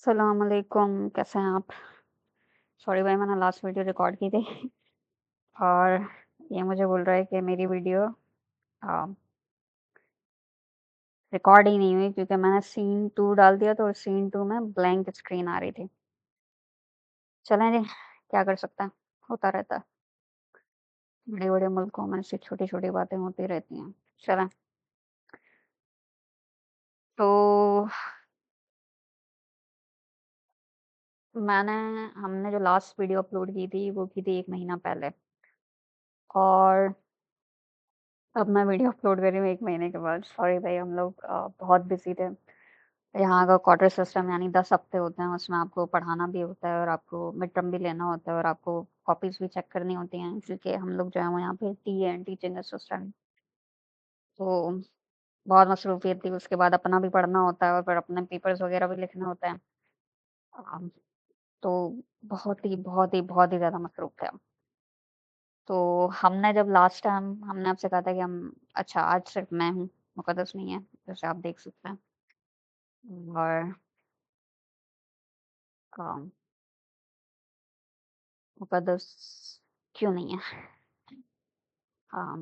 अस्सलाम वालेकुम, कैसे हैं आप? सॉरी भाई मैंने लास्ट वीडियो रिकॉर्ड की थी और ये मुझे बोल रहा है कि मेरी वीडियो अ, रिकॉर्ड ही नहीं हुई क्योंकि मैंने सीन 2 डाल दिया था और सीन 2 में ब्लैंक स्क्रीन आ रही थी। चलें जी, क्या कर सकते हैं, होता रहता है। बड़े-बड़े मुल्कों में ऐसी छोटी-छोटी बातें होती रहती हैं। चलें, तो मैंने हमने जो लास्ट वीडियो अपलोड की थी, वो की थी 1 महीना पहले और अब मैं वीडियो अपलोड कर रही हूँ 1 महीने के बाद। सॉरी भाई हम लोग बहुत बिज़ी थे। यहाँ का क्वार्टर सिस्टम यानी 10 हफ्ते होते हैं, उसमें आपको पढ़ाना भी होता है और आपको मिड टर्म भी लेना होता है और आपको कॉपीज़ भी चेक करनी होती हैं क्योंकि हम लोग जो हैं वो यहाँ पे टी हैं, टीचिंग असिस्टेंट। तो बहुत मसरूफ़ियत थी, उसके बाद अपना भी पढ़ना होता है और फिर अपने पेपर्स वग़ैरह भी लिखने होते हैं। तो बहुत ही ज़्यादा मसरूफ़ थे हम। तो हमने जब लास्ट टाइम हमने आपसे कहा था कि हम अच्छा आज सिर्फ़ मैं हूँ, मुक़द्दस नहीं है, जैसे आप देख सकते हैं और अ, मुक़द्दस क्यों नहीं है? हाँ,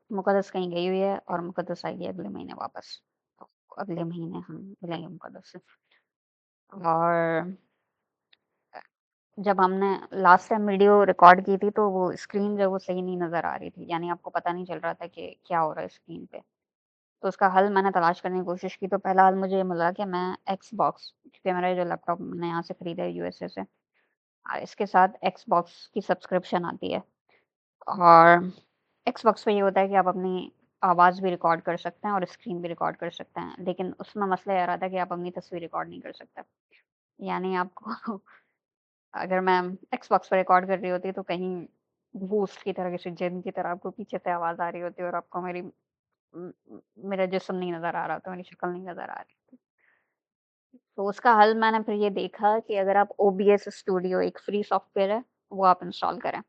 मुक़द्दस कहीं गई हुई है और मुक़द्दस आएगी अगले महीने वापस। तो अगले महीने हम मिलेंगे मुक़द्दस से। और जब हमने लास्ट टाइम वीडियो रिकॉर्ड की थी तो वो स्क्रीन जो है वो सही नहीं नज़र आ रही थी, यानी आपको पता नहीं चल रहा था कि क्या हो रहा है स्क्रीन पे। तो उसका हल मैंने तलाश करने की कोशिश की तो पहला हल मुझे ये मिला कि मैं एक्सबॉक्स क्योंकि मेरा ये जो लैपटॉप मैंने यहाँ से खरीदा है यूएसए से इसके साथ एक्सबॉक्स की सब्सक्रिप्शन आती है। और एक्सबॉक्स पे ये होता है कि आप अपनी आवाज़ भी रिकॉर्ड कर सकते हैं और स्क्रीन भी रिकॉर्ड कर सकते हैं। लेकिन उसमें मसला ये आ रहा था कि आप अपनी तस्वीर रिकॉर्ड नहीं कर सकते। यानी आपको अगर मैं एक्सबॉक्स पे रिकॉर्ड कर रही होती तो कहीं घूस की तरह किसी जिन की तरह आपको पीछे से आवाज़ आ रही होती और आपको मेरा जिस्म नहीं नज़र आ रहा था, मेरी शक्ल नहीं नज़र आ रही थी। तो उसका हल मैंने फिर ये देखा कि अगर आप ओबीएस स्टूडियो एक फ्री सॉफ्टवेयर है, वो आप इंस्टॉल करें।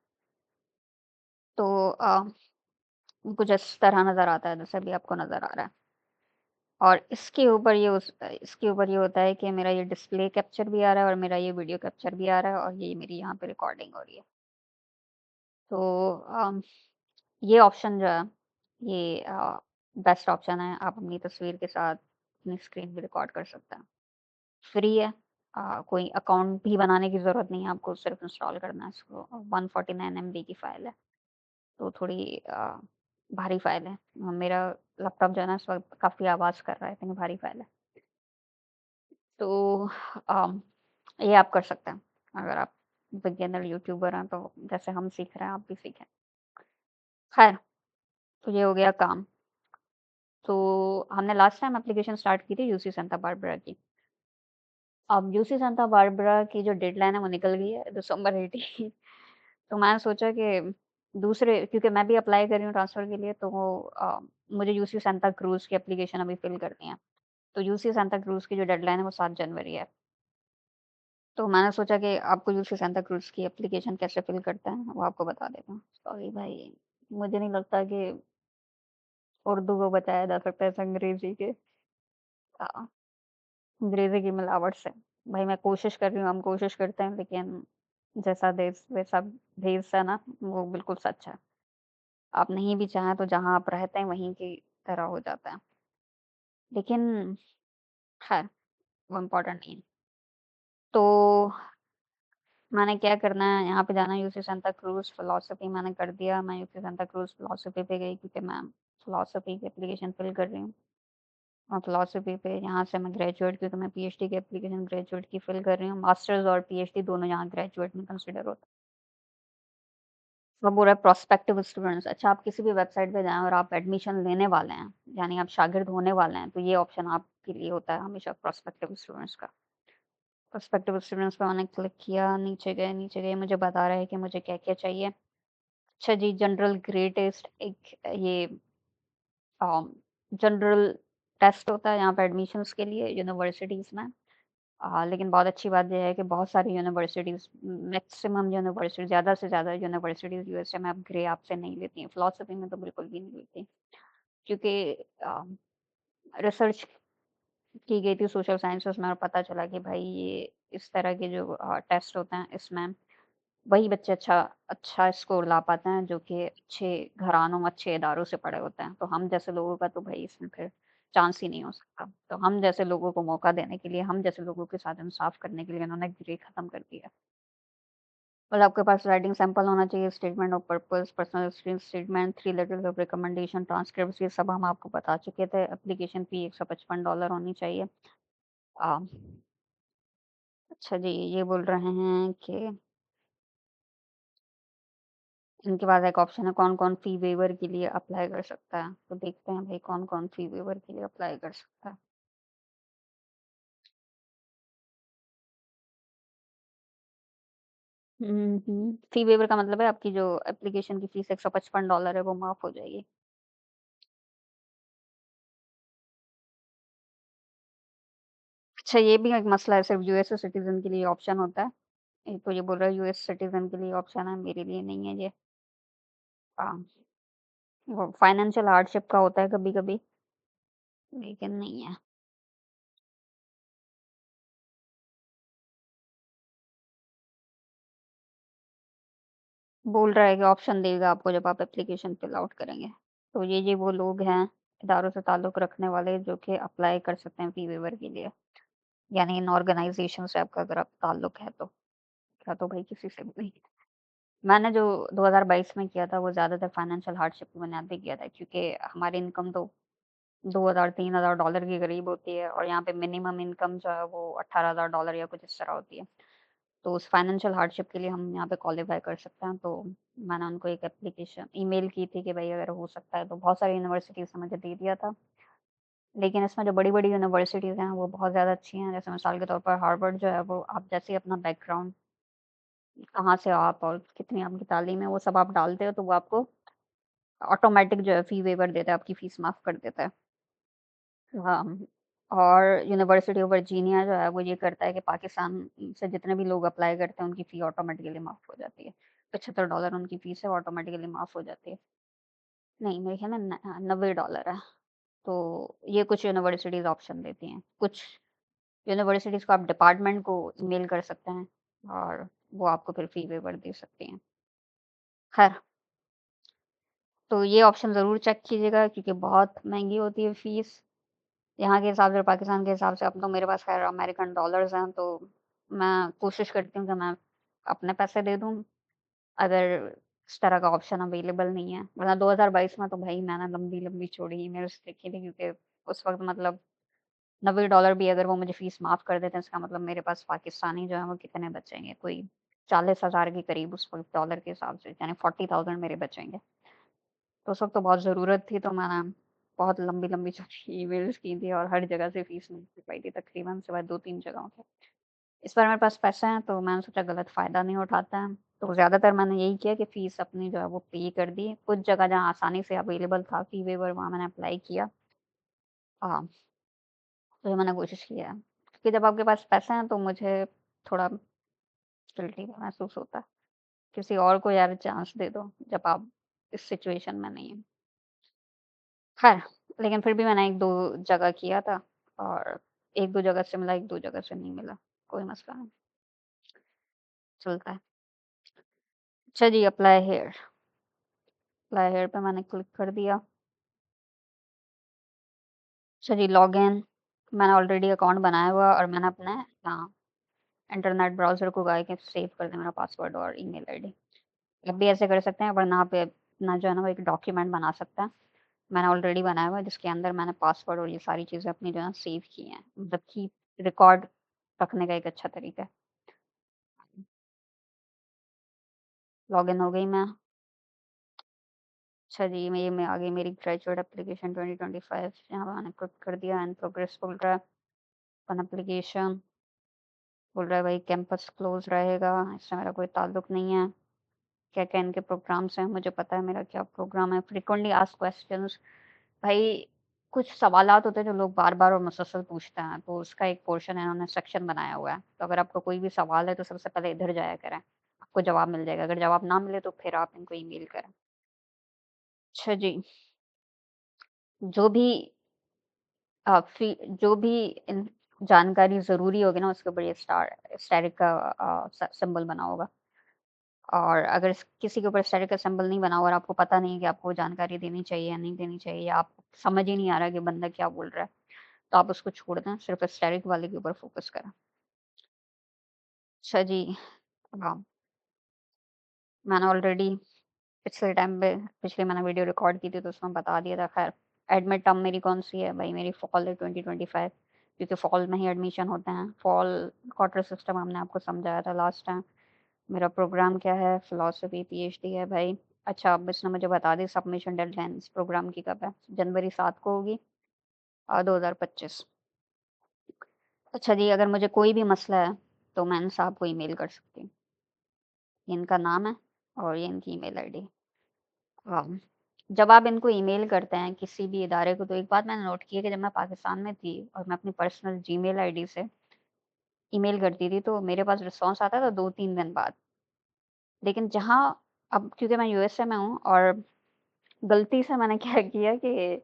तो कुछ इस तरह नज़र आता है जैसे अभी आपको नज़र आ रहा है। और इसके ऊपर ये होता है कि मेरा ये डिस्प्ले कैप्चर भी आ रहा है और मेरा ये वीडियो कैप्चर भी आ रहा है और ये मेरी यहाँ पे रिकॉर्डिंग हो रही है। तो ये ऑप्शन जो है ये बेस्ट ऑप्शन है। आप अपनी तस्वीर के साथ अपनी स्क्रीन भी रिकॉर्ड कर सकते हैं। फ्री है। कोई अकाउंट भी बनाने की ज़रूरत नहीं है आपको, सिर्फ़ इंस्टॉल करना है इसको। 149 एमबी की फ़ाइल है, तो थोड़ी भारी फ़ाइल है। मेरा लैपटॉप जो है ना इस वक़्त काफ़ी आवाज़ कर रहा है, इतनी भारी फ़ाइल है। तो अम, ये आप कर सकते हैं, अगर आप बिगिनर यूट्यूबर हैं तो जैसे हम सीख रहे हैं आप भी सीखें। ख़ैर, तो ये हो गया काम। तो हमने लास्ट टाइम एप्लीकेशन स्टार्ट की थी यूसी सांता बारबरा की। अब यूसी सांता बारबरा की जो डेडलाइन है वो निकल गई है दिसंबर 18 तो मैंने सोचा कि दूसरे क्योंकि मैं भी अप्लाई कर रही हूँ ट्रांसफ़र के लिए तो मुझे यूसी सांता क्रूज़ की एप्लीकेशन अभी फ़िल करनी है। तो यूसी सांता क्रूज़ की जो डेडलाइन है वो 7 जनवरी है। तो मैंने सोचा कि आपको यूसी सांता क्रूज़ की एप्लीकेशन कैसे फ़िल करते हैं, वो आपको बता देता हूँ। सॉरी भाई, मुझे नहीं लगता कि उर्दू को बचाया जा सकता है इस अंग्रेज़ी के अ, अंग्रेज़ी की मिलावट से। भाई मैं कोशिश कर रही हूँ, हम कोशिश करते हैं लेकिन जैसा देश वैसा भेस है ना, वो बिल्कुल सच है। आप नहीं भी चाहें तो जहाँ आप रहते हैं वहीं की तरह हो जाता है। लेकिन ख़ैर वो इम्पोर्टेंट नहीं है। तो मैंने क्या करना है, यहाँ पे जाना है यूसी सांता क्रूज़ फ़िलॉसफ़ी मैंने कर दिया। मैं यूसी सांता क्रूज़ फ़िलॉसफ़ी पे गई क्योंकि मैं फ़िलॉसफ़ी की एप्लीकेशन फ़िल कर रही हूँ। और फ़िलॉसफ़ी पे यहाँ से मैं ग्रेजुएट क्योंकि मैं पीएचडी की एप्लीकेशन ग्रेजुएट की फ़िल कर रही हूँ। मास्टर्स और पीएचडी दोनों यहाँ ग्रेजुएट में कंसिडर होता है। वो बोल रहा है प्रोस्पेक्टिव स्टूडेंट्स अच्छा आप किसी भी वेबसाइट पे जाएँ और आप एडमिशन लेने वाले हैं, यानी आप शागिर्द होने वाले हैं, तो ये ऑप्शन आपके लिए होता है हमेशा प्रोस्पेक्टिव स्टूडेंट्स का। प्रोस्पेक्टिव स्टूडेंट्स पे मैंने क्लिक किया, नीचे गए मुझे बता रहा है कि मुझे क्या-क्या चाहिए। अच्छा जी, जनरल ग्रेड टेस्ट एक ये अ, जनरल टेस्ट होता है यहाँ पे एडमिशन्स के लिए यूनिवर्सिटीज़ में। लेकिन बहुत अच्छी बात ये है कि बहुत सारी यूनिवर्सिटीज़ मैक्सिमम यूनिवर्सिटी ज़्यादा से ज़्यादा यूनिवर्सिटीज़ यूएसए में अब ग्रे आपसे नहीं लेती हैं, फिलॉसफी में तो बिल्कुल भी नहीं लेती। क्योंकि रिसर्च की गई थी सोशल साइंसेज़ में और पता चला कि भाई ये इस तरह के जो टेस्ट होते हैं इसमें वही बच्चे अच्छा अच्छा स्कोर ला पाते हैं जो कि अच्छे घरानों, अच्छे इदारों से पढ़े होते हैं। तो हम जैसे लोगों का तो भई इसमें फिर चांस ही नहीं हो सकता। तो हम जैसे लोगों को मौका देने के लिए, हम जैसे लोगों के साथ इंसाफ करने के लिए इन्होंने ग्रे खत्म कर दिया। और आपके पास राइटिंग सैंपल होना चाहिए, statement of purpose, personal experience statement, 3 letters of recommendation, transcripts ये सब हम आपको बता चुके थे। एप्लीकेशन फ़ी $155 होनी चाहिए। अ, अच्छा जी, ये बोल रहे हैं कि इनके पास एक ऑप्शन है कौन-कौन फ़ी वेवर के लिए अप्लाई कर सकता है। तो देखते हैं भई कौन-कौन फ़ी वेवर के लिए अप्लाई कर सकता है। फ़ी वेवर का मतलब है आपकी जो एप्लीकेशन की फ़ीस $155 है वो माफ़ हो जाएगी। अच्छा ये भी एक मसला है सिर्फ़ यूएस सिटिज़न के लिए ऑप्शन होता है। ये तो ये बोल रहा है यूएस सिटिज़न के लिए ऑप्शन है, मेरे लिए नहीं है ये। हाँ, वो फाइनेंशियल हार्डशिप का होता है कभी-कभी, लेकिन नहीं है। बोल रहा है कि ऑप्शन देगा आपको जब आप एप्लीकेशन फिल आउट करेंगे। तो ये वो लोग हैं, इदारों से ताल्लुक़ रखने वाले जो कि अप्लाई कर सकते हैं फ़ी वेवर के लिए। यानी इन ऑर्गनाइज़ेशन से आपका अगर आप ताल्लुक़ है तो। या तो भाई किसी से भी नहीं। मैंने जो 2022 में किया था वो ज़्यादातर फाइनेंशियल हार्डशिप की बुनियाद पे किया था क्योंकि हमारी इनकम तो 2000 $3000 के करीब होती है और यहाँ पे मिनिमम इनकम जो है वो $18,000 या कुछ इस तरह होती है। तो उस फाइनेंशियल हार्डशिप के लिए हम यहाँ पे क्वालीफाई कर सकते हैं। तो मैंने उनको एक एप्लीकेशन ईमेल की थी कि भाई अगर हो सकता है तो बहुत सारी यूनिवर्सिटीज़ ने मुझे दे दिया था। लेकिन इसमें जो बड़ी-बड़ी यूनिवर्सिटीज़ हैं वो बहुत ज़्यादा अच्छी हैं। जैसे मिसाल के तौर पर हार्वर्ड जो है वो आप जैसे ही अपना बैकग्राउंड कहाँ से हो आप और कितनी आपकी तालीम है वो सब आप डालते हो तो वो आपको ऑटोमैटिक जो है फ़ी वेवर देता है, आपकी फ़ीस माफ़ कर देता है। हाँ, और यूनिवर्सिटी ऑफ वर्जीनिया जो है वो ये करता है कि पाकिस्तान से जितने भी लोग अप्लाई करते हैं उनकी फ़ी ऑटोमैटिकली माफ़ हो जाती है। $75 उनकी फ़ीस है, ऑटोमैटिकली माफ़ हो जाती है। नहीं, मेरे ख़्याल में $90 है। तो ये कुछ यूनिवर्सिटीज़ ऑप्शन देती हैं। कुछ यूनिवर्सिटीज़ को आप डिपार्टमेंट को ईमेल कर सकते हैं और वो आपको फिर फ़ी वेवर दे सकती हैं। ख़ैर, तो ये ऑप्शन ज़रूर चेक कीजिएगा क्योंकि बहुत महँगी होती है फ़ीस। यहाँ के हिसाब से और पाकिस्तान के हिसाब से अब तो मेरे पास ख़ैर अमेरिकन डॉलर्स हैं, तो मैं कोशिश करती हूँ कि मैं अपने पैसे दे दूँ, अगर इस तरह का ऑप्शन अवेलेबल नहीं है। वरना 2022 में तो भई मैंने लंबी-लंबी चौड़ी ईमेल्स लिखी थी क्योंकि उस वक़्त मतलब $90 भी अगर वो मुझे फ़ीस माफ़ कर देते हैं, इसका मतलब मेरे पास पाकिस्तानी जो है वो कितने बचेंगे, कोई 40,000 के करीब उस वक़्त डॉलर के हिसाब से, यानी 40,000 मेरे बचेंगे। तो उस वक़्त तो बहुत ज़रूरत थी, तो मैंने बहुत लंबी-लंबी चौड़ी ईमेल्स की थी और हर जगह से फ़ीस नहीं पाई थी, तकरीबन सिवाय 2-3 जगहों से। इस बार मेरे पास पैसे हैं, तो मैंने सोचा गलत फ़ायदा नहीं उठाते हैं, तो ज़्यादातर मैंने यही किया कि फ़ीस अपनी जो है वो पे कर दी। कुछ जगह जहाँ आसानी से अवेलेबल था फ़ी वेवर वहाँ मैंने अप्लाई किया। हाँ, तो ये मैंने कोशिश किया है। क्योंकि जब आपके पास पैसे हैं, तो मुझे थोड़ा गिल्टी महसूस होता है। किसी और को यार चांस दे दो, जब आप इस सिचुएशन में नहीं हैं। ख़ैर, लेकिन फिर भी मैंने 1-2 जगह किया था और 1-2 जगह से मिला, 1-2 जगह से नहीं मिला। कोई मसला नहीं, चलता है। अच्छा जी, अप्लाई हियर पे मैंने क्लिक कर दिया। अच्छा जी, लॉगिन मैंने ऑलरेडी अकाउंट बनाया हुआ है और मैंने अपने इंटरनेट ब्राउज़र को कहा है कि सेव कर दें मेरा पासवर्ड और ईमेल आईडी। आप भी ऐसे कर सकते हैं वरना आप अपना जो है ना वो एक डॉक्यूमेंट बना सकते हैं। मैंने ऑलरेडी बनाया हुआ है जिसके अंदर मैंने पासवर्ड और ये सारी चीज़ें अपनी जो है सेव की हैं। मतलब कीप रिकॉर्ड रखने का एक अच्छा तरीका है। लॉगिन हो गई मैं। अच्छा जी, मैं आ गई मेरी ग्रेजुएट एप्लीकेशन 2025 यहाँ पे मैंने क्लिक कर दिया इन प्रोग्रेस बोल रहा है। ओपन एप्लीकेशन बोल रहा है भाई कैंपस क्लोज़ रहेगा, इससे मेरा कोई ताल्लुक नहीं है। क्या-क्या इनके प्रोग्राम्स हैं, मुझे पता है मेरा क्या प्रोग्राम है। फ्रीक्वेंटली आस्क्ड क्वेश्चन्स भाई कुछ सवालात होते हैं जो लोग बार-बार और मुसलसल पूछते हैं, तो उसका एक पोर्शन इन्होंने सेक्शन बनाया हुआ है। तो अगर आपको कोई भी सवाल है तो सबसे पहले इधर जाया करें, आपको जवाब मिल जाएगा। अगर जवाब ना मिले तो फिर आप इनको ईमेल करें। अच्छा जी, जो भी अ, फी जो भी इन जानकारी ज़रूरी होगी ना, उसके ऊपर ये स्टैटिक का सिंबल बना होगा। और अगर किसी के ऊपर स्टैटिक का सिंबल नहीं बना हुआ और आपको पता नहीं है कि आपको जानकारी देनी चाहिए या नहीं देनी चाहिए, या आप समझ ही नहीं आ रहा कि बंदा क्या बोल रहा है, तो आप उसको छोड़ दें, सिर्फ़ स्टैटिक वाले के ऊपर फ़ोकस करें। अच्छा जी, हाँ, मैंने ऑलरेडी पिछले टाइम पे पिछले मैंने वीडियो रिकॉर्ड की थी तो उसमें बता दिया था। ख़ैर, एडमिट टर्म मेरी कौन-सी है? भई मेरी फ़ॉल है 2025, क्योंकि फ़ॉल में ही एडमिशन होते हैं। फ़ॉल क्वार्टर सिस्टम हमने आपको समझाया था लास्ट टाइम। मेरा प्रोग्राम क्या है? फ़िलॉसफ़ी पीएचडी है भाई। अच्छा, अब इसने मुझे बता दी सबमिशन डेडलाइन इस प्रोग्राम की कब है? जनवरी 7 को होगी 2025। अच्छा जी, अगर मुझे कोई भी मसला है, तो मैं इन साहब को ईमेल कर सकती हूँ। ये इनका नाम है और ये इनकी ईमेल आईडी। हाँ, जब आप इनको ईमेल करते हैं किसी भी इदारे को, तो एक बात मैंने नोट की है कि जब मैं पाकिस्तान में थी और मैं अपनी पर्सनल जीमेल आईडी से ईमेल करती थी, तो मेरे पास रिस्पॉन्स आता था 2-3 दिन बाद। लेकिन जहाँ अब क्योंकि मैं यूएसए में हूँ और गलती से मैंने क्या किया कि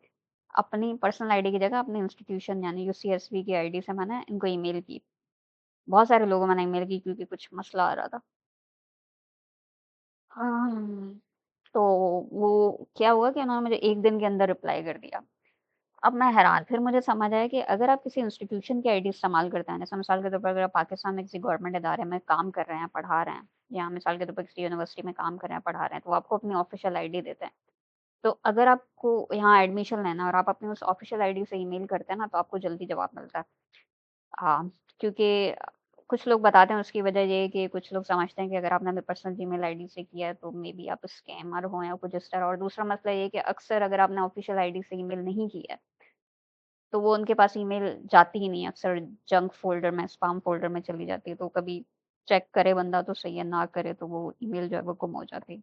अपनी पर्सनल आईडी की जगह अपने इंस्टीट्यूशन यानी यूसीएसबी की आईडी से मैंने इनको ईमेल की। बहुत सारे लोगों को मैंने ईमेल की क्योंकि कुछ मसला आ रहा था। हाँ, तो वो क्या हुआ कि उन्होंने मुझे 1 दिन के अंदर रिप्लाई कर दिया। अब मैं हैरान, फिर मुझे समझ आया कि अगर आप किसी इंस्टीट्यूशन की आईडी इस्तेमाल करते हैं, जैसे मिसाल के तौर पर अगर आप पाकिस्तान में किसी गवर्नमेंट इदारे में काम कर रहे हैं, पढ़ा रहे हैं, या मिसाल के तौर पर किसी यूनिवर्सिटी में काम कर रहे हैं, पढ़ा रहे हैं, तो वो आपको अपनी ऑफ़िशियल आईडी देते हैं। तो अगर आपको यहाँ एडमिशन लेना है और आप अपनी उस ऑफ़िशियल आईडी से ईमेल करते हैं ना, तो आपको जल्दी जवाब मिलता है। हाँ, क्योंकि कुछ लोग बताते हैं उसकी वजह ये है कि कुछ लोग समझते हैं कि अगर आपने अपनी पर्सनल जीमेल आईडी से किया है, तो मेबी आप स्कैमर हो या कुछ इस तरह। और दूसरा मसला ये है कि अक्सर अगर आपने ऑफ़िशियल आईडी से ईमेल नहीं की है, तो वो उनके पास ईमेल जाती ही नहीं है, अक्सर जंक फ़ोल्डर में, स्पैम फ़ोल्डर में चली जाती है, तो कभी चेक करे बंदा तो सही है, ना करे तो वो ईमेल जो है वो गुम हो जाती है।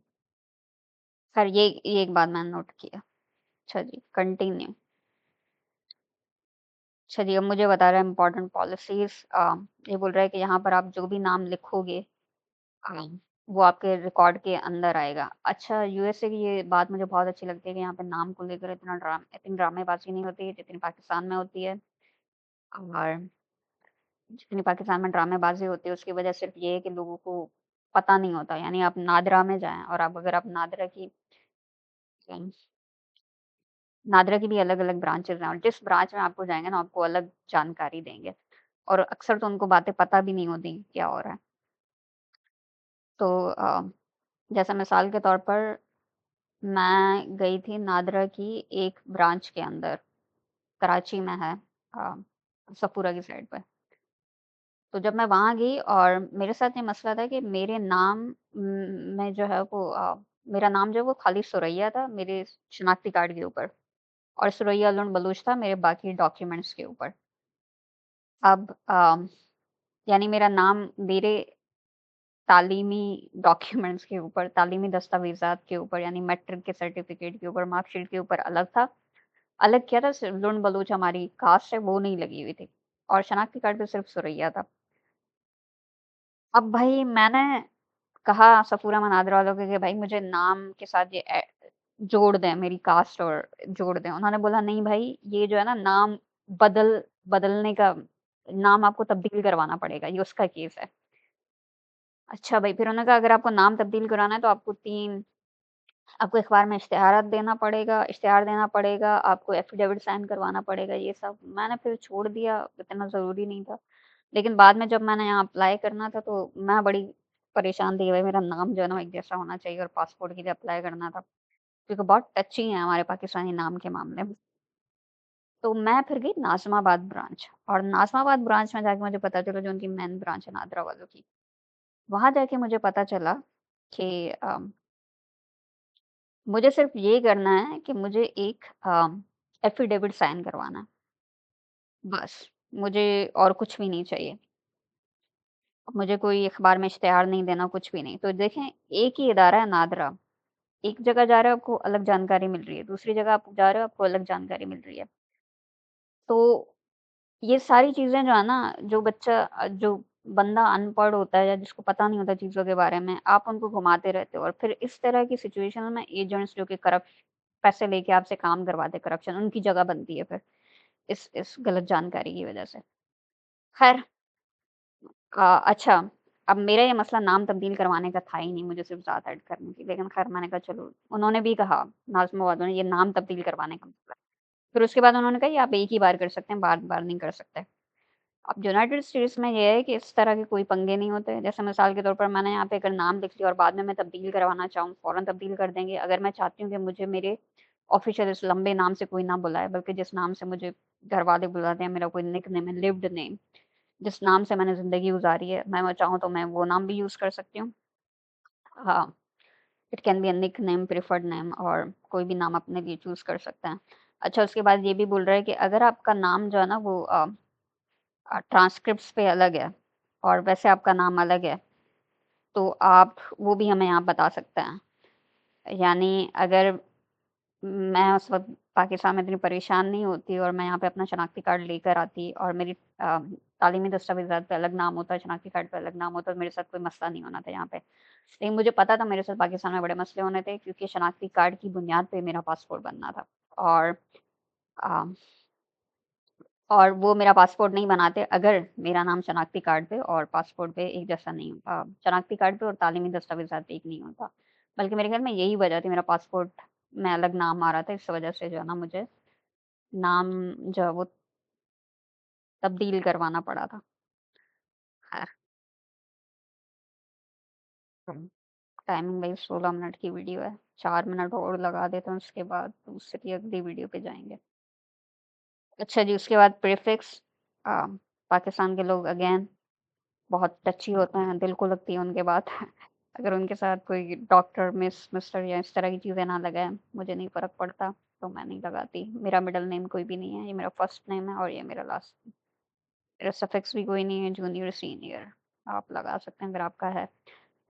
ख़ैर ये एक बात मैंने नोट किया। अच्छा जी, कंटिन्यू। अच्छा जी, अब मुझे बता रहा है इम्पोर्टेंट पॉलिसीज़, ये बोल रहा है कि यहाँ पर आप जो भी नाम लिखोगे, अ, वो आपके रिकॉर्ड के अंदर आएगा। अच्छा, यूएसए की ये बात मुझे बहुत अच्छी लगती है कि यहाँ पे नाम को लेकर इतनी ड्रामेबाज़ी नहीं होती है जितनी पाकिस्तान में होती है। और जितनी पाकिस्तान में ड्रामेबाज़ी होती है उसकी वजह सिर्फ़ ये है कि लोगों को पता नहीं होता। यानी आप नादरा में जाएँ और अगर आप नादरा की भी अलग-अलग ब्रांचेज़ हैं और जिस ब्रांच में आपको जाएँगे ना, आपको अलग जानकारी देंगे और अक्सर तो उनको बातें पता भी नहीं होती क्या हो रहा है। तो जैसे मिसाल के तौर पर मैं गई थी नादरा की एक ब्रांच के अंदर, कराची में है, अ, सफूरा की साइड पे। तो जब मैं वहाँ गई और मेरे साथ ये मसला था कि मेरे नाम में जो है वो मेरा नाम जो है वो खाली सुरैया था मेरे शनाख्ती कार्ड के ऊपर, और सुरैया लुन बलूच था मेरे बाकी डॉक्यूमेंट्स के ऊपर। अब यानी मेरा नाम मेरे तालीमी डॉक्यूमेंट्स के ऊपर, तालीमी दस्तावेज़ात के ऊपर, यानी मैट्रिक के सर्टिफ़िकेट के ऊपर, मार्कशीट के ऊपर अलग था। अलग क्या था, सिर्फ़ लुन बलूच हमारी कास्ट है वो नहीं लगी हुई थी और शनाख्ती कार्ड पे सिर्फ़ सुरैया था। अब भाई मैंने कहा सफूरा मनादरा वालों को कि भाई मुझे नाम के साथ ये जोड़ दें, मेरी कास्ट और जोड़ दें। उन्होंने बोला नहीं भाई, ये जो है ना नाम बदलने का, नाम आपको तब्दील करवाना पड़ेगा, ये उसका केस है। अच्छा भाई, फिर उन्होंने कहा अगर आपको नाम तब्दील कराना है तो आपको अखबार में इश्तिहार देना पड़ेगा, आपको एफ़िडेविट साइन करवाना पड़ेगा, ये सब। मैंने फिर छोड़ दिया, इतना ज़रूरी नहीं था। लेकिन बाद में जब मैंने यहाँ अप्लाई करना था तो मैं बड़ी परेशान थी कि भाई मेरा नाम जो है ना एक जैसा होना चाहिए और पासपोर्ट के लिए अप्लाई करना था, क्योंकि बहुत टची हैं हमारे पाकिस्तानी नाम के मामले में। तो मैं फिर गई नाज़िमाबाद ब्रांच, और नाज़िमाबाद ब्रांच में जाके मुझे पता चला जो उनकी मेन ब्रांच है नादरा वालों की, वहाँ जाके मुझे पता चला कि मुझे सिर्फ़ ये करना है कि मुझे एक एफ़िडेविट साइन करवाना है, बस। मुझे और कुछ भी नहीं चाहिए। मुझे कोई अखबार में इश्तिहार नहीं देना, कुछ भी नहीं। तो देखें, एक ही इदारा है नादरा, एक जगह जा रहे हो आपको अलग जानकारी मिल रही है, दूसरी जगह आप जा रहे हो आपको अलग जानकारी मिल रही है। तो ये सारी चीज़ें जो है ना, जो बंदा अनपढ़ होता है या जिसको पता नहीं होता चीज़ों के बारे में, आप उनको घुमाते रहते हो और फिर इस तरह की सिचुएशन में एजेंट्स जो कि करप्ट पैसे लेके आपसे काम करवाते हैं, करप्शन उनकी जगह बनती है फिर, इस गलत जानकारी की वज़ह से। ख़ैर अच्छा, अब मेरा ये मसला नाम तब्दील करवाने का था ही नहीं, मुझे सिर्फ़ ज़ात ऐड करनी थी। लेकिन ख़ैर मैंने कहा चलो उन्होंने भी कहा नाज़िमा वालों ने ये नाम तब्दील करवाने का मसला है। फिर उसके बाद उन्होंने कहा ये आप एक ही बार कर सकते हैं, बार-बार नहीं कर सकते। अब यूनाइटेड स्टेट्स में ये है कि इस तरह के कोई पंगे नहीं होते। जैसे मिसाल के तौर पर मैंने यहाँ पे अगर नाम लिख लिया और बाद में मैं तब्दील करवाना चाहूँ, फ़ौरन तब्दील कर देंगे। अगर मैं चाहती हूँ कि मुझे मेरे ऑफ़िशियल इस लंबे नाम से कोई ना बुलाए, बल्कि जिस नाम से मुझे घरवाले बुलाते हैं, मेरा कोई निकनेम है, लिव्ड नेम, जिस नाम से मैंने ज़िंदगी गुज़ारी है, मैं चाहूँ तो मैं वो नाम भी यूज़ कर सकती हूँ। हाँ, it can be a nickname, preferred name और कोई भी नाम अपने लिए चूज़ कर सकते हैं। अच्छा, उसके बाद ये भी बोल रहा है कि अगर आपका नाम जो है ना वो ट्रांसक्रिप्ट्स पे अलग है और वैसे आपका नाम अलग है, तो आप वो भी हमें यहाँ बता सकते हैं। यानी अगर मैं उस वक़्त पाकिस्तान में इतनी परेशान नहीं होती और मैं यहाँ पे अपना शनाख्ती कार्ड लेकर आती और मेरी तालीमी दस्तावेज़ात पे अलग नाम होता, शनाख्ती कार्ड पे अलग नाम होता, तो मेरे साथ कोई मसला नहीं होना था यहाँ पे। लेकिन मुझे पता था मेरे साथ पाकिस्तान में बड़े मसले होने थे क्योंकि शनाख्ती कार्ड की बुनियाद पे मेरा पासपोर्ट बनना था और अ और वो मेरा पासपोर्ट नहीं बनाते अगर मेरा नाम शनाख्ती कार्ड पे और पासपोर्ट पे एक जैसा नहीं शनाख्ती कार्ड पे और तालीमी दस्तावेज़ात पे एक नहीं होता। बल्कि मेरे ख़्याल में यही वजह थी मेरा पासपोर्ट में अलग नाम आ रहा था, इस वजह से जो है ना मुझे नाम जो है वो तब्दील करवाना पड़ा था। ख़ैर टाइमिंग भाई 16 मिनट की वीडियो है, 4 मिनट और लगा देते हैं उसके बाद दूसरी अगली वीडियो पे जाएँगे। अच्छा जी, उसके बाद प्रीफ़िक्स अ, पाकिस्तान के लोग अगेन बहुत टची होते हैं, दिल को लगती है उनकी बात। अगर उनके साथ कोई डॉक्टर, मिस, मिस्टर या इस तरह की चीज़ें ना लगाएँ, मुझे नहीं फ़र्क पड़ता, तो मैं नहीं लगाती। मेरा मिडल नेम कोई भी नहीं है, ये मेरा फर्स्ट नेम है और ये मेरा लास्ट। मेरा सफ़िक्स भी कोई नहीं है, जूनियर, सीनियर आप लगा सकते हैं अगर आपका है।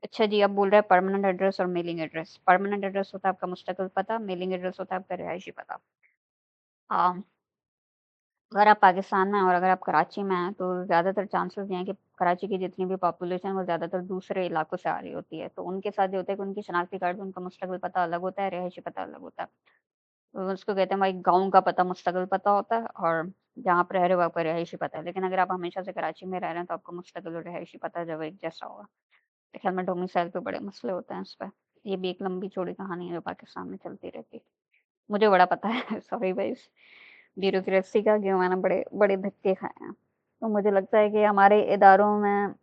अच्छा जी, अब बोल रहा है परमानेंट एड्रेस और मेलिंग एड्रेस। परमानेंट एड्रेस होता है आपका मुस्तकिल पता, मेलिंग एड्रेस होता है आपका रिहायशी पता। हाँ। अगर आप पाकिस्तान में हैं और अगर आप कराची में हैं, तो ज़्यादातर चांसेस ये हैं कि कराची की जितनी भी पॉपुलेशन है, वो ज़्यादातर दूसरे इलाकों से आ रही होती है। तो उनके साथ ये होता है कि उनकी शनाख्ती कार्ड में उनका मुस्तकिल पता अलग होता है, रिहायशी पता अलग होता है। तो उसको कहते हैं भाई गाँव का पता मुस्तकिल पता होता है और जहाँ आप रह रहे हो आपका रिहायशी पता है। लेकिन अगर आप हमेशा से कराची में रह रहे हैं, तो आपका मुस्तकिल और रिहायशी पता जो है एक जैसा होगा। मेरे ख्याल में डोमिसाइल पे बड़े मसले होते हैं इस पे। ये भी एक लंबी चौड़ी कहानी है जो पाकिस्तान में चलती रहती है। मुझे बड़ा पता है सॉरी गाइस ब्यूरोक्रेसी का कि मैंने बड़े बड़े धक्के खाए हैं। तो मुझे लगता है कि हमारे इदारों में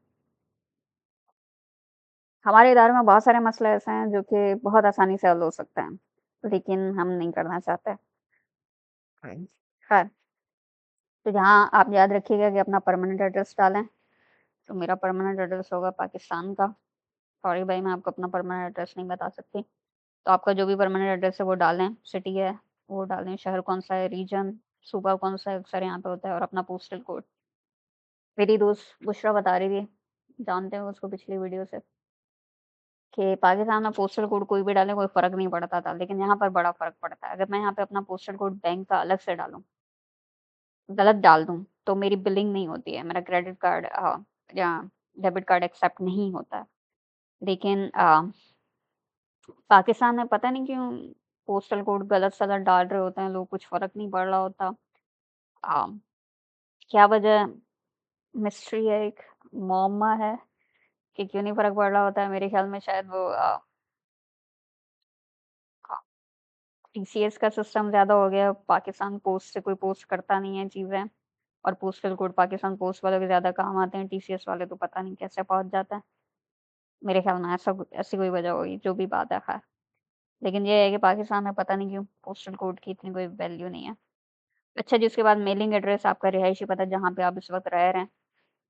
बहुत सारे मसले ऐसे हैं जो कि बहुत आसानी से हल हो सकते हैं, लेकिन हम नहीं करना चाहते। हुँ। ख़ैर, तो यहाँ आप याद रखिएगा कि अपना परमानेंट एड्रेस डालें, तो मेरा परमानेंट एड्रेस होगा पाकिस्तान का। सॉरी भाई मैं आपको अपना परमानेंट एड्रेस नहीं बता सकती। तो आपका जो भी परमानेंट एड्रेस है वो डालें, सिटी है वो डालें, शहर कौन-सा है, रीजन, सूबा कौन-सा है, अक्सर यहाँ पे होता है और अपना पोस्टल कोड। मेरी दोस्त बुशरा बता रही थी, जानते हो उसको पिछली वीडियो से, कि पाकिस्तान में पोस्टल कोड कोई भी डाले कोई फ़र्क नहीं पड़ता था, लेकिन यहाँ पर बड़ा फ़र्क पड़ता है। अगर मैं यहाँ पे अपना पोस्टल कोड बैंक का अलग से डालूँ, गलत डाल दूँ, तो मेरी बिलिंग नहीं होती है, मेरा क्रेडिट कार्ड या डेबिट कार्ड एक्सेप्ट नहीं होता है। लेकिन पाकिस्तान में पता नहीं क्यों पोस्टल कोड गलत-सलत डाल रहे होते हैं लोग, कुछ फ़र्क नहीं पड़ रहा होता। अ, क्या वजह है? मिस्ट्री है एक, मुअम्मा है कि क्यों नहीं फ़र्क पड़ रहा होता है। मेरे ख़्याल में शायद वो अ टीसीएस का सिस्टम ज़्यादा हो गया है, पाकिस्तान पोस्ट से कोई पोस्ट करता नहीं है चीज़ें और पोस्टल कोड पाकिस्तान पोस्ट वालों के ज़्यादा काम आते हैं, टीसीएस वाले तो पता नहीं कैसे पहुँच जाते हैं। मेरे ख़्याल में ऐसी कोई वजह होगी, जो भी बात है ख़ैर। लेकिन ये है कि पाकिस्तान में पता नहीं क्यों पोस्टल कोड की इतनी कोई वैल्यू नहीं है। अच्छा जी, उसके बाद मेलिंग एड्रेस आपका रिहायशी पता जहाँ पे आप इस वक़्त रह रहे हैं,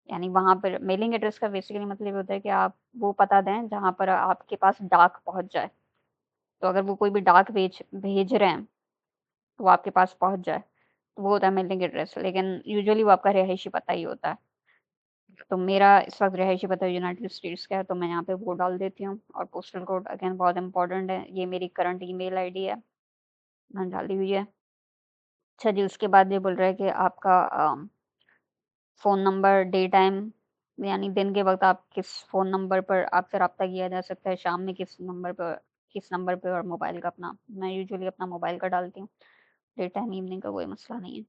यानी वहाँ पर मेलिंग एड्रेस का बेसिकली मतलब होता है कि आप वो पता दें जहाँ पर आपके पास डाक पहुँच जाए। तो अगर वो कोई भी डाक भेज रहे हैं वो आपके पास पहुँच जाए, तो वो होता है मेलिंग एड्रेस, लेकिन यूजुअली वो आपका रिहायशी पता ही होता है। तो मेरा इस वक़्त रिहायशी पता यूनाइटेड स्टेट्स का है, तो मैं यहाँ पे वो डाल देती हूँ और पोस्टल कोड अगेन बहुत इम्पोर्टेंट है, ये मेरी करंट ईमेल आईडी है, मैंने डाली हुई है। अच्छा जी, उसके बाद ये बोल रहा है कि आपका फ़ोन नंबर डे टाइम यानी दिन के वक़्त आप किस फ़ोन नंबर पर आपसे राब्ता किया जा सकता है, शाम में किस नंबर पे और मोबाइल का अपना मैं यूजुअली अपना मोबाइल का डालती हूँ। डे टाइम, इवनिंग का कोई मसला नहीं है।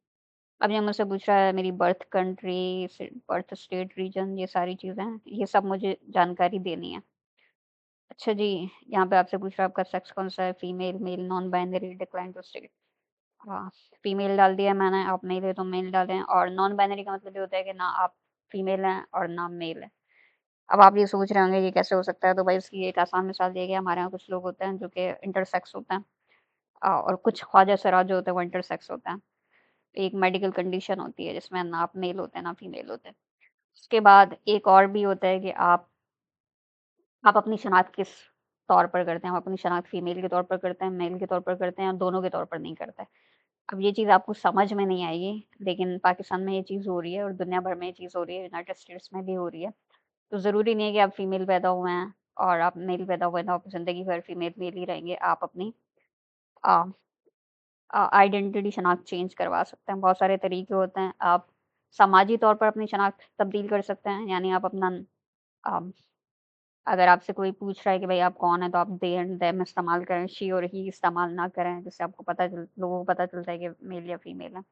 अब ये मुझसे पूछ रहा है मेरी birth country, birth state, region, ये सारी चीज़ें, ये सब मुझे जानकारी देनी है। अच्छा जी, यहाँ पे आपसे पूछ रहा है आपका सेक्स कौन-सा है? Female, male, non binary, decline to state. हाँ, फीमेल डाल दिया मैंने, आप मेल है तो मेल डालें, और नॉन बाइनरी का मतलब ये होता है कि ना आप फीमेल हैं और ना मेल हैं। अब आप ये सोच रहे होंगे ये कैसे हो सकता है? तो भाई इसकी एक आसान मिसाल दी गई है, हमारे यहाँ कुछ लोग होते हैं जो कि इंटरसेक्स होते हैं, और कुछ ख्वाजा सराज जो होते हैं वो इंटरसेक्स होते हैं। एक मेडिकल कंडीशन होती है जिसमें ना आप मेल होते हैं ना फीमेल होते हैं। उसके बाद एक और भी होता है कि आप अपनी शनाख्त किस तौर पर करते हैं? आप अपनी शनाख्त फीमेल के तौर पर करते हैं, मेल के तौर पर करते हैं, या दोनों के तौर पर नहीं करते? अब ये चीज़ आपको समझ में नहीं आएगी, लेकिन पाकिस्तान में ये चीज़ हो रही है और दुनिया भर में ये चीज़ हो रही है, यूनाइटेड स्टेट्स में भी हो रही है। तो ज़रूरी नहीं है कि आप फीमेल पैदा हुए हैं और आप मेल पैदा हुए हैं तो आप ज़िंदगी भर फीमेल मेल ही रहेंगे। आप अपनी अ आइडेंटिटी शनाख्त चेंज करवा सकते हैं। बहुत सारे तरीके होते हैं। आप समाजी तौर पर अपनी शनाख्त तब्दील कर सकते हैं, यानी आप अपना अ, अगर आपसे कोई पूछ रहा है कि भई आप कौन हैं, तो आप दे एंड देम इस्तेमाल करें, शी और ही इस्तेमाल ना करें, जिससे आपको पता चल लोगों को पता चलता है कि मेल या फीमेल है।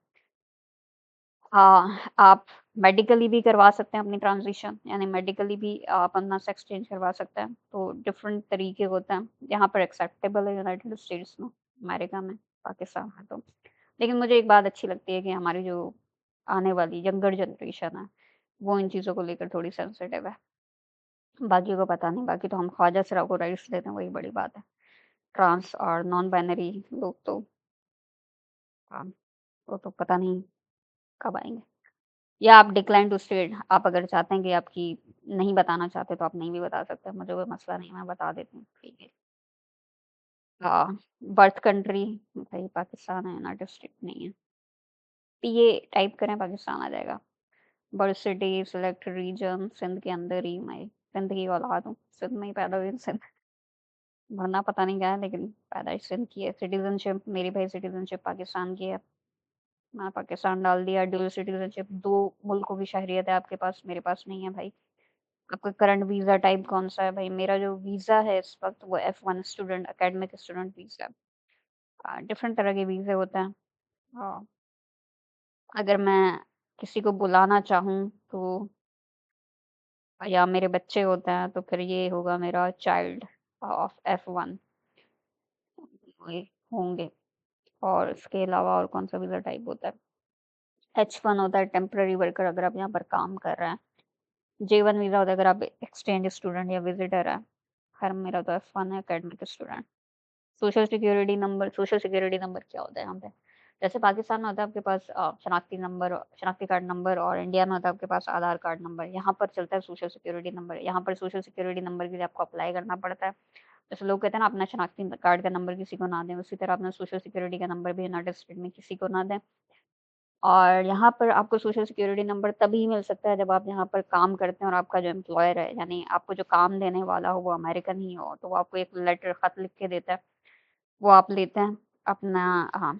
आप मेडिकली भी करवा सकते हैं अपनी ट्रांज़िशन, यानी मेडिकली भी आप अपना सेक्स चेंज करवा सकते हैं। तो डिफरेंट तरीके होते हैं, यहाँ पर एक्सेप्टेबल है यूनाइटेड स्टेट्स में, अमेरिका में, पाकिस्तान में तो। लेकिन मुझे एक बात अच्छी लगती है कि हमारी जो आने वाली यंगर जनरेशन है, वो इन चीज़ों को लेकर थोड़ी सेंसिटिव है। बाकियों को पता नहीं, बाकी तो हम ख्वाजा सरा को राइट्स देते हैं, वही बड़ी बात है। ट्रांस और नॉन बाइनरी लोग तो वो तो पता नहीं कब आएँगे। या आप डिक्लाइन टू स्टेट, आप अगर चाहते हैं कि आपकी नहीं बताना चाहते तो आप नहीं भी बता सकते, मुझे कोई मसला नहीं है, मैं बता देती हूँ, ठीक है। बर्थ कंट्री भई पाकिस्तान है, यूनाइटेड स्टेट नहीं है। पीए टाइप करें पाकिस्तान आ जाएगा। Birth city, select region, Sindh के अंदर ही मैं सिंध की औलाद हूँ, सिंध में ही पैदा हुई हूँ, सिंध भरना पता नहीं क्या है लेकिन पैदाइश सिंध की है। सिटीज़नशिप मेरी भाई सिटीज़नशिप पाकिस्तान की है। मैं पाकिस्तान डाल दिया, ड्यूल सिटीज़नशिप 2 मुल्कों की शहरियत है आपके पास, मेरे पास नहीं है भाई। आपका करंट वीज़ा टाइप कौन-सा है भाई? मेरा जो वीज़ा है इस वक़्त वो F1 student academic student visa है। डिफरेंट तरह के वीज़े होते हैं। हाँ, अगर मैं किसी को बुलाना चाहूँ तो या मेरे बच्चे होते हैं तो फिर ये होगा मेरा चाइल्ड ऑफ F1 ये होंगे। और इसके अलावा और कौन-सा वीज़ा टाइप होता है? H1 होता है टेम्परेरी वर्कर, अगर आप यहाँ पर काम कर रहे हैं। J1 वीज़ा होता है अगर आप एक्सचेंज स्टूडेंट या विज़िटर हैं। खैर मेरा तो F1 है academic student. Social security number क्या होता है यहाँ पे? जैसे पाकिस्तान में होता है आपके पास शनाख्ती नंबर, शनाख्ती कार्ड नंबर, और इंडिया में होता है आपके पास आधार कार्ड नंबर। यहाँ पर चलता है सोशल सिक्योरिटी नंबर। यहाँ पर सोशल सिक्योरिटी नंबर के लिए आपको अप्लाई करना पड़ता है। जैसे लोग कहते हैं ना अपना शनाख्ती कार्ड का नंबर किसी को ना दें, उसी तरह अपना सोशल सिक्योरिटी का नंबर भी यूनाइटेड स्टेट में किसी को ना दें। और यहाँ पर आपको सोशल सिक्योरिटी नंबर तभी मिल सकता है जब आप यहाँ पर काम करते हैं और आपका जो एम्प्लॉयर है, यानी आपको जो काम देने वाला हो वो अमेरिकन ही हो, तो वो आपको एक लेटर खत लिख के देता है। वो आप लेते हैं अपना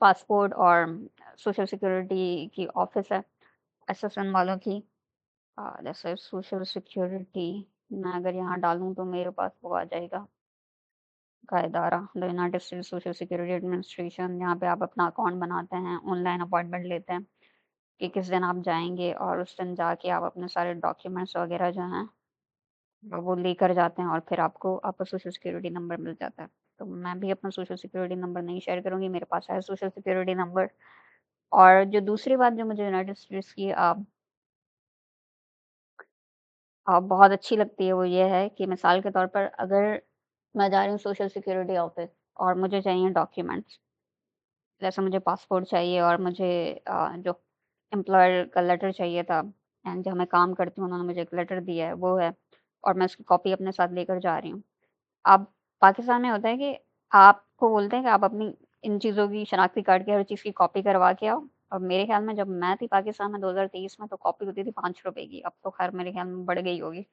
पासपोर्ट और सोशल सिक्योरिटी की ऑफ़िस है, एसएसएन वालों की। जैसे सोशल सिक्योरिटी मैं अगर यहाँ डालूँ तो मेरे पास वो आ जाएगा का इदारा, the United states social security administration, जहाँ पे आप अपना अकाउंट बनाते हैं, ऑनलाइन अपॉइंटमेंट लेते हैं कि किस दिन आप जाएँगे, और उस दिन जाके आप अपने सारे डॉक्यूमेंट्स वग़ैरह जो हैं वो लेकर जाते हैं, और फिर आपको आपका सोशल सिक्योरिटी नंबर मिल जाता है। तो मैं भी अपना सोशल सिक्योरिटी नंबर नहीं शेयर करूँगी, मेरे पास है सोशल सिक्योरिटी नंबर। और जो दूसरी बात जो मुझे यूनाइटेड स्टेट्स की बहुत अच्छी लगती है वो ये है कि मिसाल के तौर पर अगर मैं जा रही हूँ सोशल सिक्योरिटी ऑफ़िस और मुझे चाहिए डॉक्यूमेंट्स, जैसे मुझे पासपोर्ट चाहिए और मुझे जो एम्प्लॉयर का लेटर चाहिए था, एंड जहाँ मैं काम करती हूँ उन्होंने मुझे एक लेटर दिया है, वो है, और मैं उसकी कॉपी अपने साथ लेकर जा रही हूँ। अब पाकिस्तान में होता है कि आपको बोलते हैं कि आप अपनी इन चीज़ों की शनाख्ती कार्ड की हर चीज़ की कॉपी करवा के आओ। और मेरे ख़्याल में जब मैं थी पाकिस्तान में 2023 में तो कॉपी होती थी ₹5 की, अब तो ख़ैर मेरे ख़्याल में बढ़ गई होगी।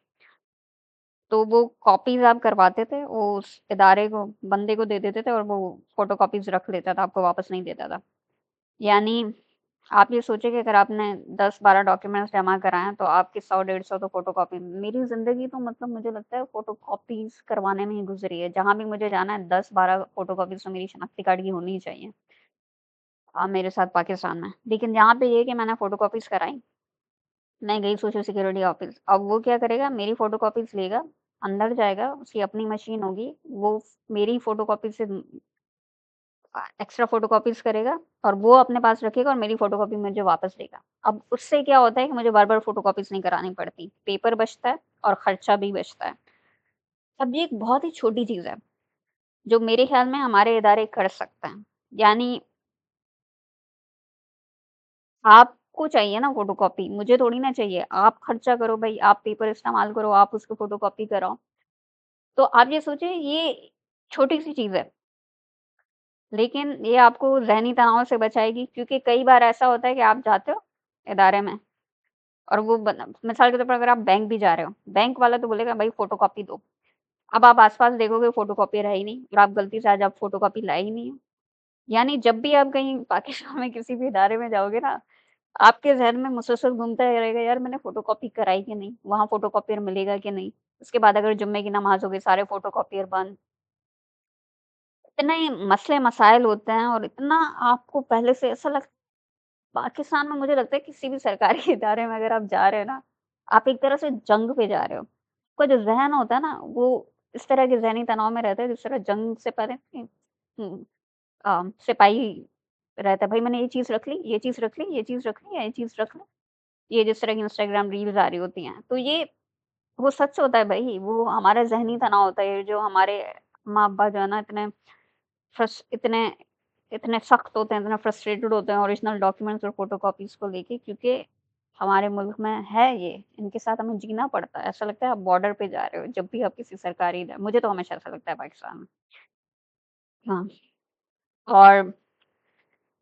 तो वो कॉपीज़ आप करवाते थे, वो उस इदारे को बंदे को दे देते थे और वो फ़ोटोकॉपीज़ रख लेता था, आपको वापस नहीं देता था। यानी आप ये सोचिए कि अगर आपने 10-12 डॉक्यूमेंट्स जमा कराए हैं, तो आपकी 100 डेढ़ 100 तो फ़ोटोकॉपी, मेरी ज़िंदगी तो मतलब मुझे लगता है फ़ोटोकॉपीज़ करवाने में ही गुज़री है। जहाँ भी मुझे जाना है 10-12 फ़ोटोकॉपीज़ तो मेरी शनाख्ती कार्ड की होनी ही चाहिए। मेरे साथ पाकिस्तान में। लेकिन यहाँ पे ये है कि मैंने फ़ोटोकॉपीज़ कराई, मैं गई सोशल सिक्योरिटी ऑफ़िस, अब वो क्या करेगा मेरी फ़ोटोकॉपीज़ लेगा, अंदर जाएगा, उसकी अपनी मशीन होगी, वो मेरी फ़ोटोकॉपी से एक्स्ट्रा फ़ोटोकॉपीज़ करेगा और वो अपने पास रखेगा और मेरी फ़ोटोकॉपी मुझे वापस देगा। अब उससे क्या होता है कि मुझे बार-बार फ़ोटोकॉपीज़ नहीं करानी पड़ती, पेपर बचता है और खर्चा भी बचता है। अब ये एक बहुत ही छोटी चीज़ है, जो मेरे ख़्याल में हमारे इदारे कर सकते हैं। यानी आपको चाहिए ना फ़ोटोकॉपी, मुझे थोड़ी ना चाहिए। आप खर्चा करो भई, आप पेपर इस्तेमाल करो, आप उसको फ़ोटोकॉपी कराओ। तो आप ये सोचिए ये छोटी-सी चीज़ है, लेकिन ये आपको ज़हनी तनाव से बचाएगी क्योंकि कई बार ऐसा होता है कि आप जाते हो इदारे में और वो बन मिसाल के तौर पर अगर आप बैंक भी जा रहे हो, बैंक वाला तो बोलेगा भई फ़ोटोकॉपी दो। अब आप आस-पास देखोगे फ़ोटोकॉपी है ही नहीं और आप गलती से आज आप फ़ोटोकॉपी लाए ही नहीं हो। यानी जब भी आप कहीं पाकिस्तान में किसी भी इदारे में जाओगे ना, आपके ज़हन में मुसलसल घूमता रहेगा यार मैंने फ़ोटोकॉपी कराई कि नहीं? वहाँ फ़ोटोकॉपियर मिलेगा कि नहीं? उसके बाद अगर जुम्मे की नमाज़ हो गई, सारे फ़ोटोकॉपियर बंद। इतने मसले-मसाइल होते हैं और इतना आपको पहले से ऐसा लग पाकिस्तान में मुझे लगता है किसी भी सरकारी इदारे में अगर आप जा रहे हो ना, आप एक तरह से जंग पे जा रहे हो। आपका जो ज़हन होता है ना, वो इस तरह के ज़हनी तनाव में रहता है जिस तरह जंग से पहले हुँ, सिपाही रहता है, भई मैंने ये चीज़ रख ली, ये चीज़ रख ली, ये चीज़ रख ली, ये चीज़ रख ली। ये जिस तरह की इंस्टाग्राम रील्स आ रही होती हैं, तो ये वो सच होता है भई, वो हमारा ज़हनी तनाव होता है, ये जो हमारे अम्मा-अब्बा जो है ना इतने इतने सख्त होते हैं, इतने फ्रस्ट्रेटेड होते हैं ओरिजिनल डॉक्यूमेंट्स और फ़ोटोकॉपीज़ को लेके क्योंकि हमारे मुल्क में है ये, इनके साथ हमें जीना पड़ता है। ऐसा लगता है आप बॉर्डर पे जा रहे हो, जब भी आप किसी सरकारी मुझे तो हमेशा ऐसा लगता है पाकिस्तान में। हाँ, और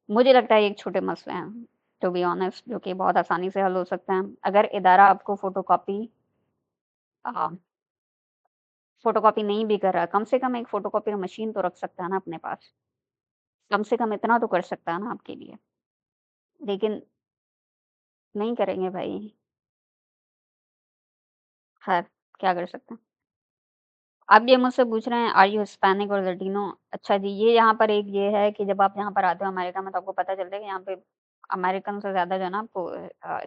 मुझे लगता है ये छोटे मसले हैं, टू बी ऑनेस्ट जो कि बहुत आसानी से हल हो सकते हैं। अगर इदारा आपको फ़ोटोकॉपी अ फ़ोटोकॉपी नहीं भी कर रहा, कम से कम एक फ़ोटोकॉपी मशीन तो रख सकता है ना अपने पास। कम से कम इतना तो कर सकता है ना आपके लिए। लेकिन नहीं करेंगे भाई, खैर क्या कर सकते हैं। आप ये मुझसे पूछ रहे हैं आर यू हिस्पैनिक और लैटिनो? अच्छा जी, ये यहाँ पर एक ये है कि जब आप यहाँ पर आते हो अमेरिका में तो आपको पता चलता है कि यहाँ पे अमेरिकन से ज़्यादा जो है ना आपको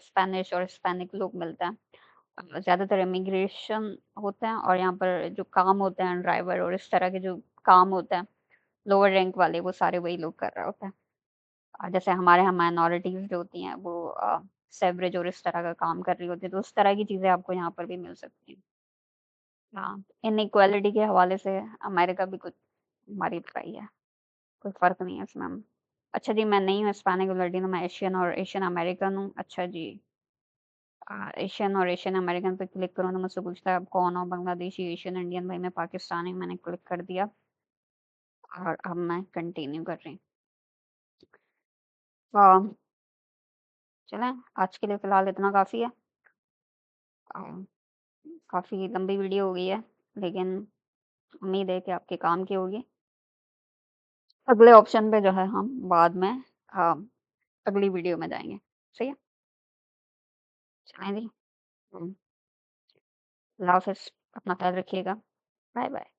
स्पेनिश और हिस्पैनिक लोग मिलते हैं। ज़्यादातर इमिग्रेशन होते हैं और यहाँ पर जो काम होते हैं ड्राइवर और इस तरह के जो काम होते हैं, लोअर रैंक वाले वो सारे वही लोग कर रहे होते हैं। जैसे हमारे यहाँ माइनॉरिटीज़ जो होती हैं वो सेवरेज और इस तरह का काम कर रही होती है, तो उस तरह की चीज़ें आपको यहाँ पर भी मिल सकती हैं। हाँ, इनइक्वालिटी के हवाले से अमेरिका भी कुछ हमारी तरह ही है, कोई फ़र्क नहीं है इसमें। अच्छा जी, मैं नहीं हूँ हिस्पैनिक और लैटिनो, मैं एशियन और एशियन अमेरिकन हूँ। अच्छा जी, एशियन और एशियन अमेरिकन पे क्लिक करूँ तो मुझसे पूछता है आप कौन हो? बांग्लादेशी, एशियन, इंडियन, भाई मैं पाकिस्तानी, मैंने क्लिक कर दिया और अब मैं कंटिन्यू कर रही हूँ। अ, चलें आज के लिए फ़िलहाल इतना काफ़ी है। अ, काफ़ी लंबी वीडियो हो गई है, लेकिन उम्मीद है कि आपके काम की होगी। अगले ऑप्शन पे जो है हम बाद में अ, अगली वीडियो में जाएँगे। सही है? चलें जी। हुँ, अल्लाह हाफ़िज़, अपना ख़्याल रखिएगा। बाय-बाय।